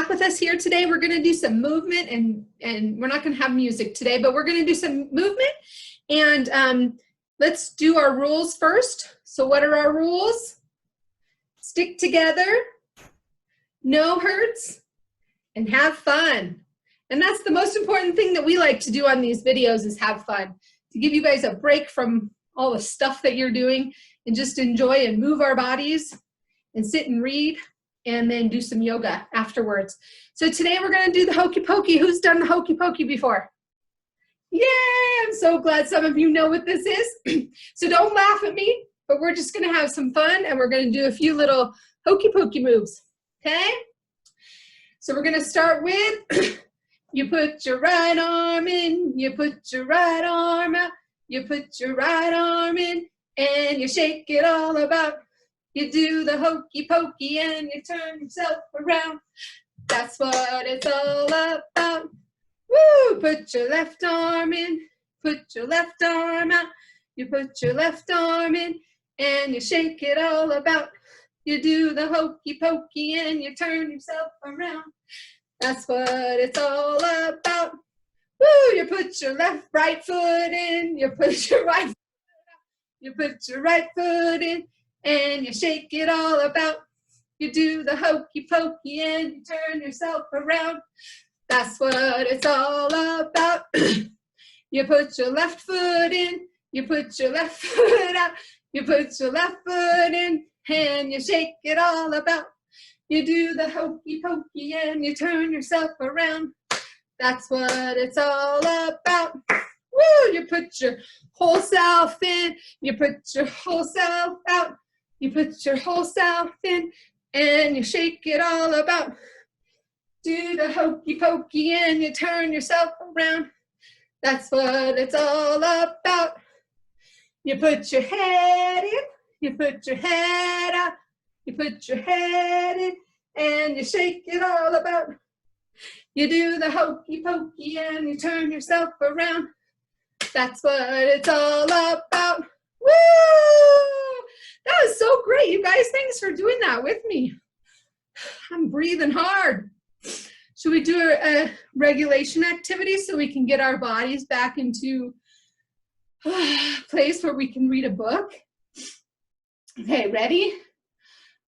back with us here today. We're going to do some movement, and we're not going to have music today, but we're going to do some movement. And let's do our rules first. So what are our rules? Stick together, no hurts, and have fun. And that's the most important thing that we like to do on these videos, is have fun. To give you guys a break from all the stuff that you're doing and just enjoy and move our bodies and sit and read and then do some yoga afterwards. So today we're going to do the Hokey Pokey. Who's done the Hokey Pokey before? Yay! I'm so glad some of you know what this is. So don't laugh at me, but we're just going to have some fun, and we're going to do a few little Hokey Pokey moves, okay? So we're going to start with, you put your right arm in, you put your right arm out, you put your right arm in, and you shake it all about. You do the Hokey Pokey and you turn yourself around. That's what it's all about. Woo! Put your left arm in, put your left arm out. You put your left arm in and you shake it all about. You do the Hokey Pokey and you turn yourself around. That's what it's all about. Woo! You put your right foot in, you put your right foot out. You put your right foot in and you shake it all about. You do the Hokey Pokey and you turn yourself around. That's what it's all about. You put your left foot in, you put your left foot out, you put your left foot in and you shake it all about. You do the Hokey Pokey and you turn yourself around. That's what it's all about. Woo! You put your whole self in, you put your whole self out. You put your whole self in and you shake it all about. Do the Hokey Pokey and you turn yourself around. That's what it's all about. You put your head in, you put your head out, you put your head in and you shake it all about. You do the Hokey Pokey and you turn yourself around. That's what it's all about. Woo! That was so great, you guys. Thanks for doing that with me. I'm breathing hard. Should we do a regulation activity so we can get our bodies back into a place where we can read a book? Okay, ready?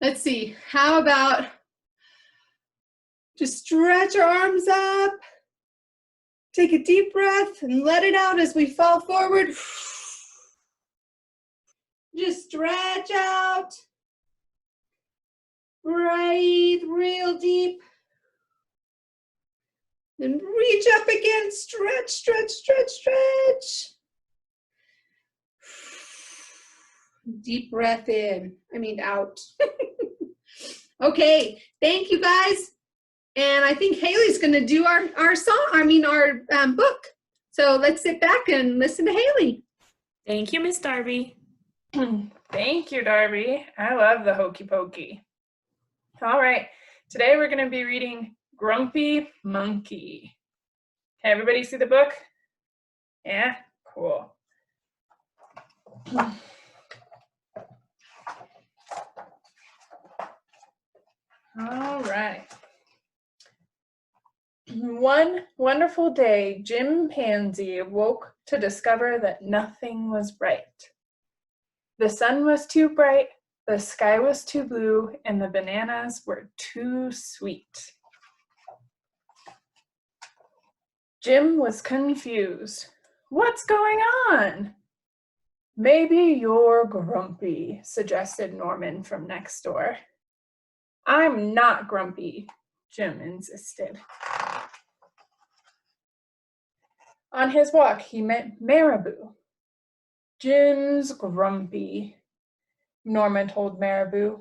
Let's see. How about just stretch our arms up. Take a deep breath and let it out as we fall forward. Just stretch out. Breathe real deep. Then reach up again. Stretch, stretch, stretch, stretch. Deep breath in. Out. Okay, thank you guys. And I think Haley's going to do our book. So let's sit back and listen to Haley. Thank you, Miss Darby. Thank you, Darby. I love the Hokey Pokey. All right, today we're going to be reading Grumpy Monkey. Can everybody see the book? Yeah? Cool. All right. One wonderful day, Jim Pansy woke to discover that nothing was right. The sun was too bright, the sky was too blue, and the bananas were too sweet. Jim was confused. What's going on? Maybe you're grumpy, suggested Norman from next door. I'm not grumpy, Jim insisted. On his walk, he met Marabou. Jim's grumpy, Norman told Marabou.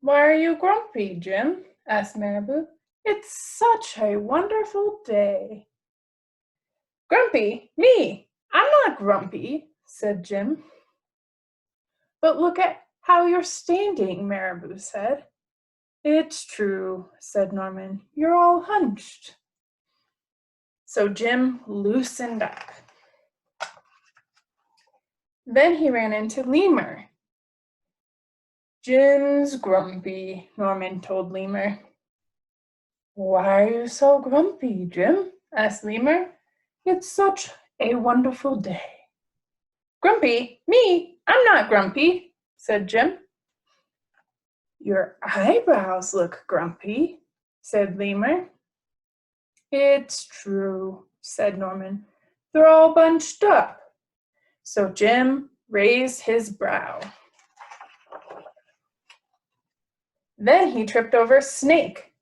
Why are you grumpy, Jim? Asked Marabou. It's such a wonderful day. Grumpy? Me? I'm not grumpy, said Jim. But look at how you're standing, Marabou said. It's true, said Norman. You're all hunched. So Jim loosened up. Then he ran into Lemur. Jim's grumpy, Norman told Lemur. Why are you so grumpy, Jim? Asked Lemur. It's such a wonderful day. Grumpy? Me? I'm not grumpy, said Jim. Your eyebrows look grumpy, said Lemur. It's true, said Norman. They're all bunched up. So Jim raised his brow. Then he tripped over Snake.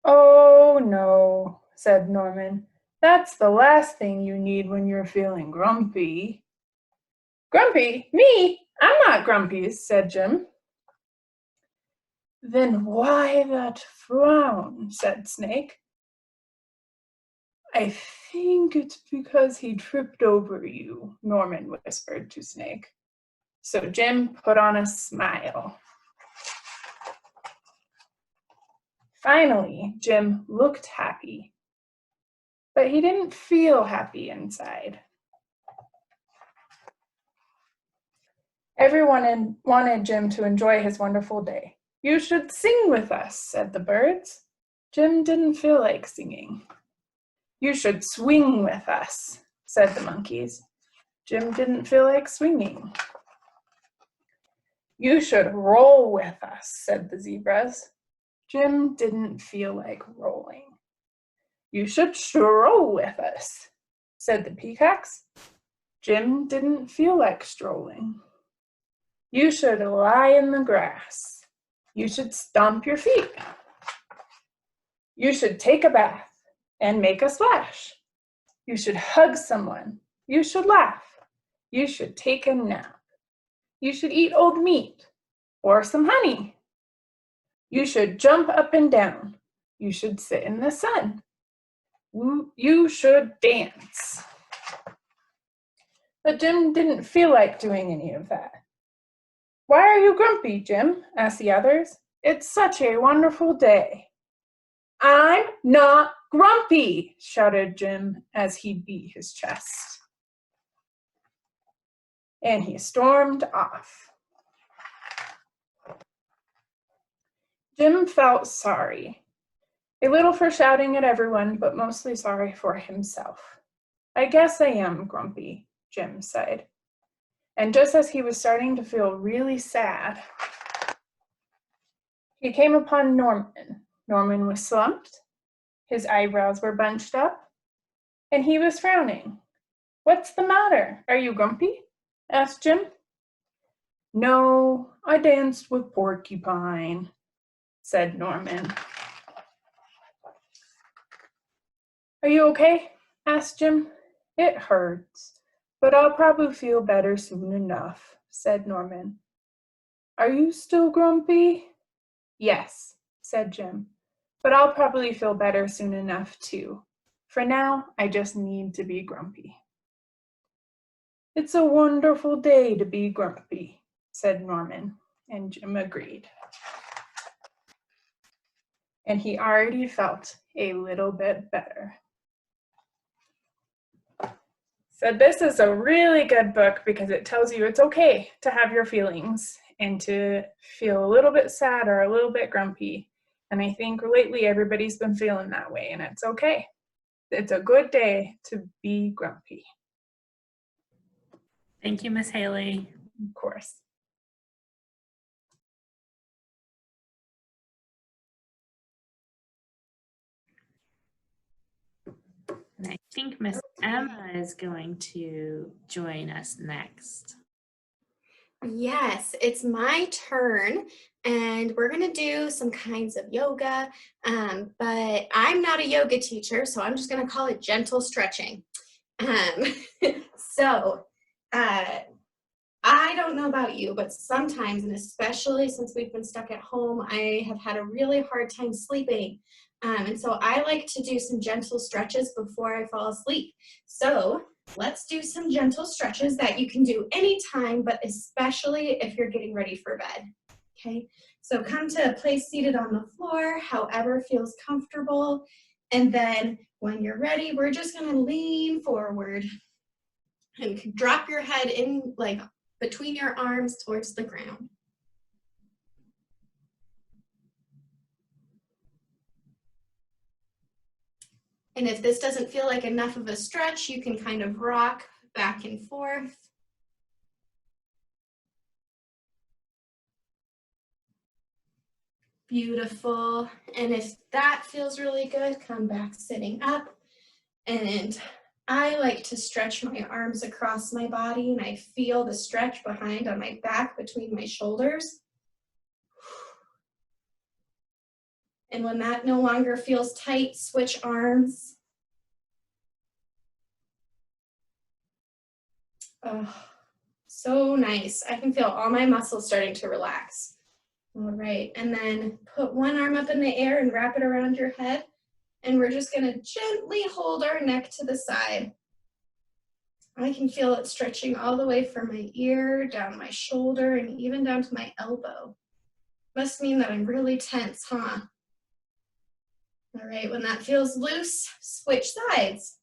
Oh no, said Norman. That's the last thing you need when you're feeling grumpy. Grumpy? Me? I'm not grumpy, said Jim. Then why that frown, said Snake. I think it's because he tripped over you, Norman whispered to Snake. So Jim put on a smile. Finally, Jim looked happy, but he didn't feel happy inside. Everyone wanted Jim to enjoy his wonderful day. You should sing with us, said the birds. Jim didn't feel like singing. You should swing with us, said the monkeys. Jim didn't feel like swinging. You should roll with us, said the zebras. Jim didn't feel like rolling. You should stroll with us, said the peacocks. Jim didn't feel like strolling. You should lie in the grass. You should stomp your feet. You should take a bath and make a splash. You should hug someone. You should laugh. You should take a nap. You should eat old meat or some honey. You should jump up and down. You should sit in the sun. You should dance. But Jim didn't feel like doing any of that. Why are you grumpy, Jim? Asked the others. It's such a wonderful day. I'm not grumpy, shouted Jim as he beat his chest. And he stormed off. Jim felt sorry, a little for shouting at everyone, but mostly sorry for himself. I guess I am grumpy, Jim sighed. And just as he was starting to feel really sad, he came upon Norman. Norman was slumped, his eyebrows were bunched up, and he was frowning. What's the matter? Are you grumpy? Asked Jim. No, I danced with Porcupine, said Norman. Are you okay? Asked Jim. It hurts, but I'll probably feel better soon enough, said Norman. Are you still grumpy? Yes, said Jim, but I'll probably feel better soon enough too. For now, I just need to be grumpy. It's a wonderful day to be grumpy, said Norman, and Jim agreed. And he already felt a little bit better. So this is a really good book because it tells you it's okay to have your feelings and to feel a little bit sad or a little bit grumpy. And I think lately everybody's been feeling that way, and it's okay. It's a good day to be grumpy. Thank you, Miss Haley. Of course. And I think Miss Emma is going to join us next. Yes, it's my turn, and we're going to do some kinds of yoga, but I'm not a yoga teacher, so I'm just going to call it gentle stretching. So I don't know about you, but sometimes, and especially since we've been stuck at home, I have had a really hard time sleeping. And so I like to do some gentle stretches before I fall asleep. So let's do some gentle stretches that you can do anytime, but especially if you're getting ready for bed. Okay, so come to a place seated on the floor, however feels comfortable. And then when you're ready, we're just gonna lean forward and drop your head in like between your arms towards the ground. And if this doesn't feel like enough of a stretch, you can kind of rock back and forth. Beautiful. And if that feels really good, come back sitting up. And I like to stretch my arms across my body, and I feel the stretch behind on my back between my shoulders. And when that no longer feels tight, switch arms. Oh, so nice. I can feel all my muscles starting to relax. All right, and then put one arm up in the air and wrap it around your head. And we're just gonna gently hold our neck to the side. I can feel it stretching all the way from my ear, down my shoulder, and even down to my elbow. Must mean that I'm really tense, huh? All right, when that feels loose, switch sides.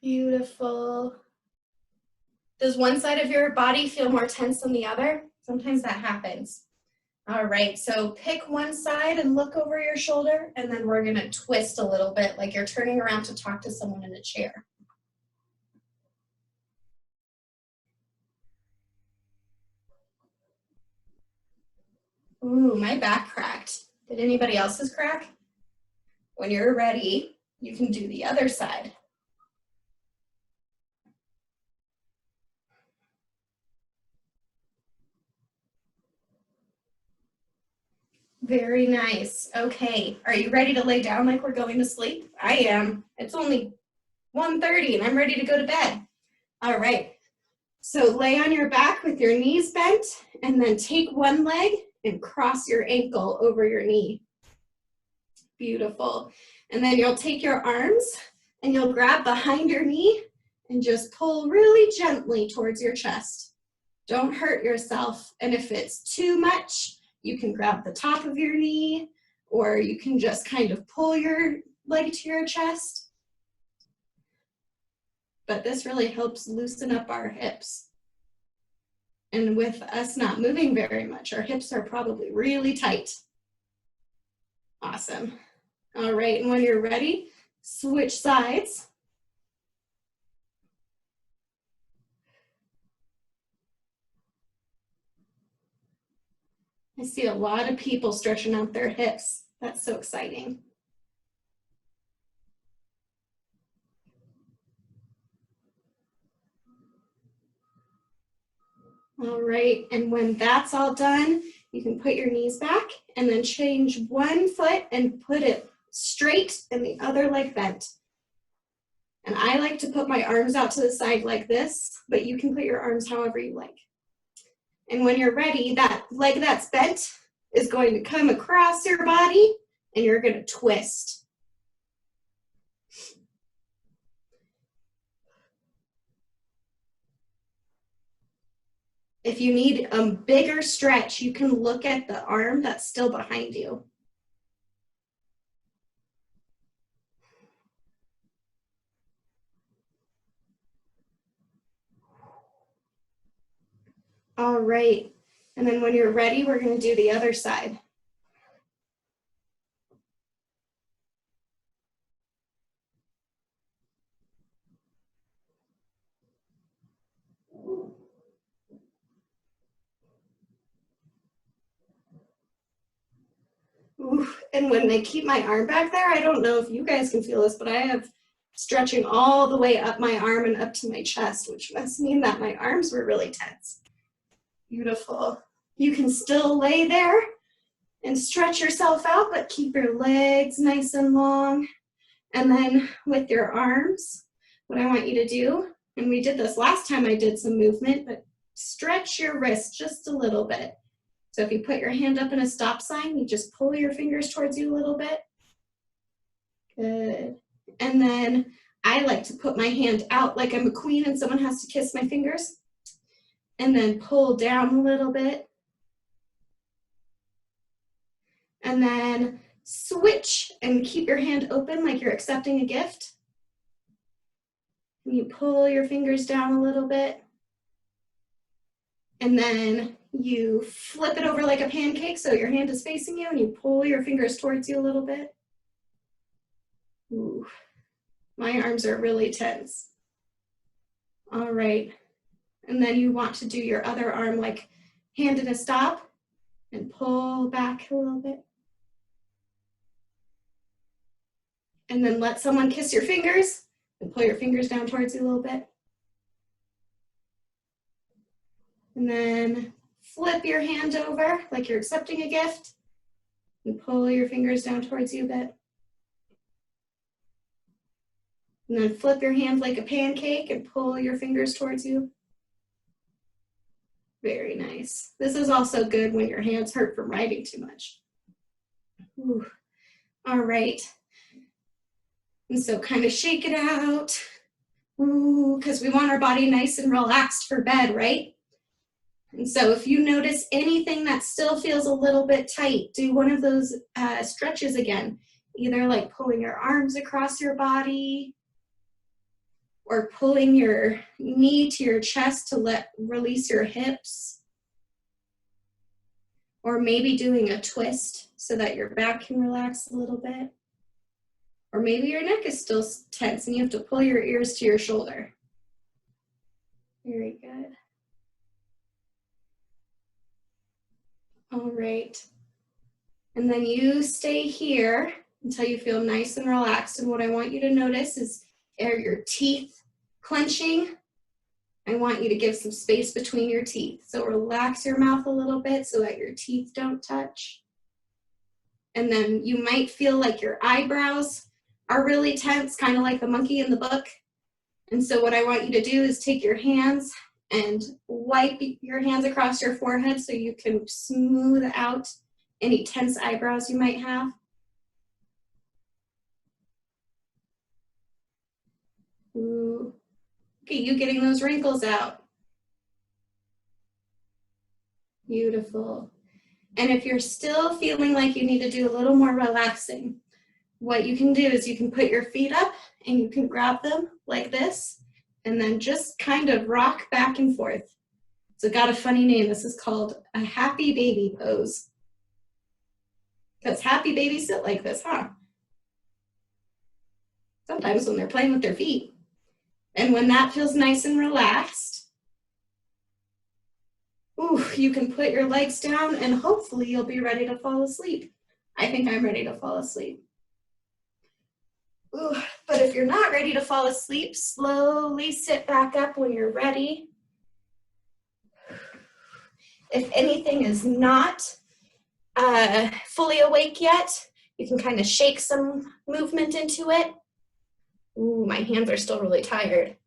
Beautiful. Does one side of your body feel more tense than the other? Sometimes that happens. All right, so pick one side and look over your shoulder, and then we're gonna twist a little bit like you're turning around to talk to someone in a chair. Ooh, my back cracked. Did anybody else's crack? When you're ready, you can do the other side. Very nice. Okay, are you ready to lay down like we're going to sleep? I am. It's only 1:30 and I'm ready to go to bed. All right, so lay on your back with your knees bent, and then take one leg and cross your ankle over your knee. Beautiful. And then you'll take your arms and you'll grab behind your knee and just pull really gently towards your chest. Don't hurt yourself. And if it's too much, you can grab the top of your knee, or you can just kind of pull your leg to your chest. But this really helps loosen up our hips. And with us not moving very much, our hips are probably really tight. Awesome. All right, and when you're ready, switch sides. I see a lot of people stretching out their hips. That's so exciting. All right, and when that's all done, you can put your knees back and then change one foot and put it straight and the other leg bent. And I like to put my arms out to the side like this, but you can put your arms however you like. And when you're ready, that leg that's bent is going to come across your body and you're going to twist. If you need a bigger stretch, you can look at the arm that's still behind you. All right, and then when you're ready, we're going to do the other side. Ooh, and when I keep my arm back there, I don't know if you guys can feel this, but I have stretching all the way up my arm and up to my chest, which must mean that my arms were really tense. Beautiful. You can still lay there and stretch yourself out, but keep your legs nice and long. And then with your arms, what I want you to do, and we did this last time I did some movement, but stretch your wrist just a little bit. So if you put your hand up in a stop sign, you just pull your fingers towards you a little bit. Good. And then I like to put my hand out like I'm a queen and someone has to kiss my fingers. And then pull down a little bit. And then switch and keep your hand open like you're accepting a gift. And you pull your fingers down a little bit. And then you flip it over like a pancake so your hand is facing you and you pull your fingers towards you a little bit. Ooh, my arms are really tense. All right. And then you want to do your other arm like hand in a stop and pull back a little bit. And then let someone kiss your fingers and pull your fingers down towards you a little bit. And then flip your hand over like you're accepting a gift and pull your fingers down towards you a bit. And then flip your hand like a pancake and pull your fingers towards you. Very nice. This is also good when your hands hurt from writing too much. Ooh. All right. And so kind of shake it out. Ooh, because we want our body nice and relaxed for bed, right? And so if you notice anything that still feels a little bit tight, do one of those stretches again. Either like pulling your arms across your body or pulling your knee to your chest to release your hips. Or maybe doing a twist so that your back can relax a little bit. Or maybe your neck is still tense and you have to pull your ears to your shoulder. Very good. All right. And then you stay here until you feel nice and relaxed. And what I want you to notice is, are your teeth clenching? I want you to give some space between your teeth. So relax your mouth a little bit so that your teeth don't touch. And then you might feel like your eyebrows are really tense, kind of like the monkey in the book. And so what I want you to do is take your hands and wipe your hands across your forehead so you can smooth out any tense eyebrows you might have. Ooh. Okay, you getting those wrinkles out. Beautiful. And if you're still feeling like you need to do a little more relaxing, what you can do is you can put your feet up and you can grab them like this and then just kind of rock back and forth. So it got a funny name. This is called a happy baby pose. Because happy babies sit like this, huh? Sometimes when they're playing with their feet. And when that feels nice and relaxed, ooh, you can put your legs down and hopefully you'll be ready to fall asleep. I think I'm ready to fall asleep. Ooh, but if you're not ready to fall asleep, slowly sit back up when you're ready. If anything is not fully awake yet, you can kind of shake some movement into it. Ooh, my hands are still really tired.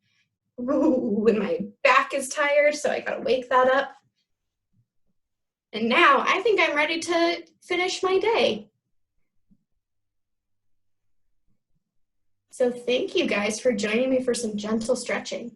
Ooh, and my back is tired, so I gotta wake that up. And now I think I'm ready to finish my day. So thank you guys for joining me for some gentle stretching.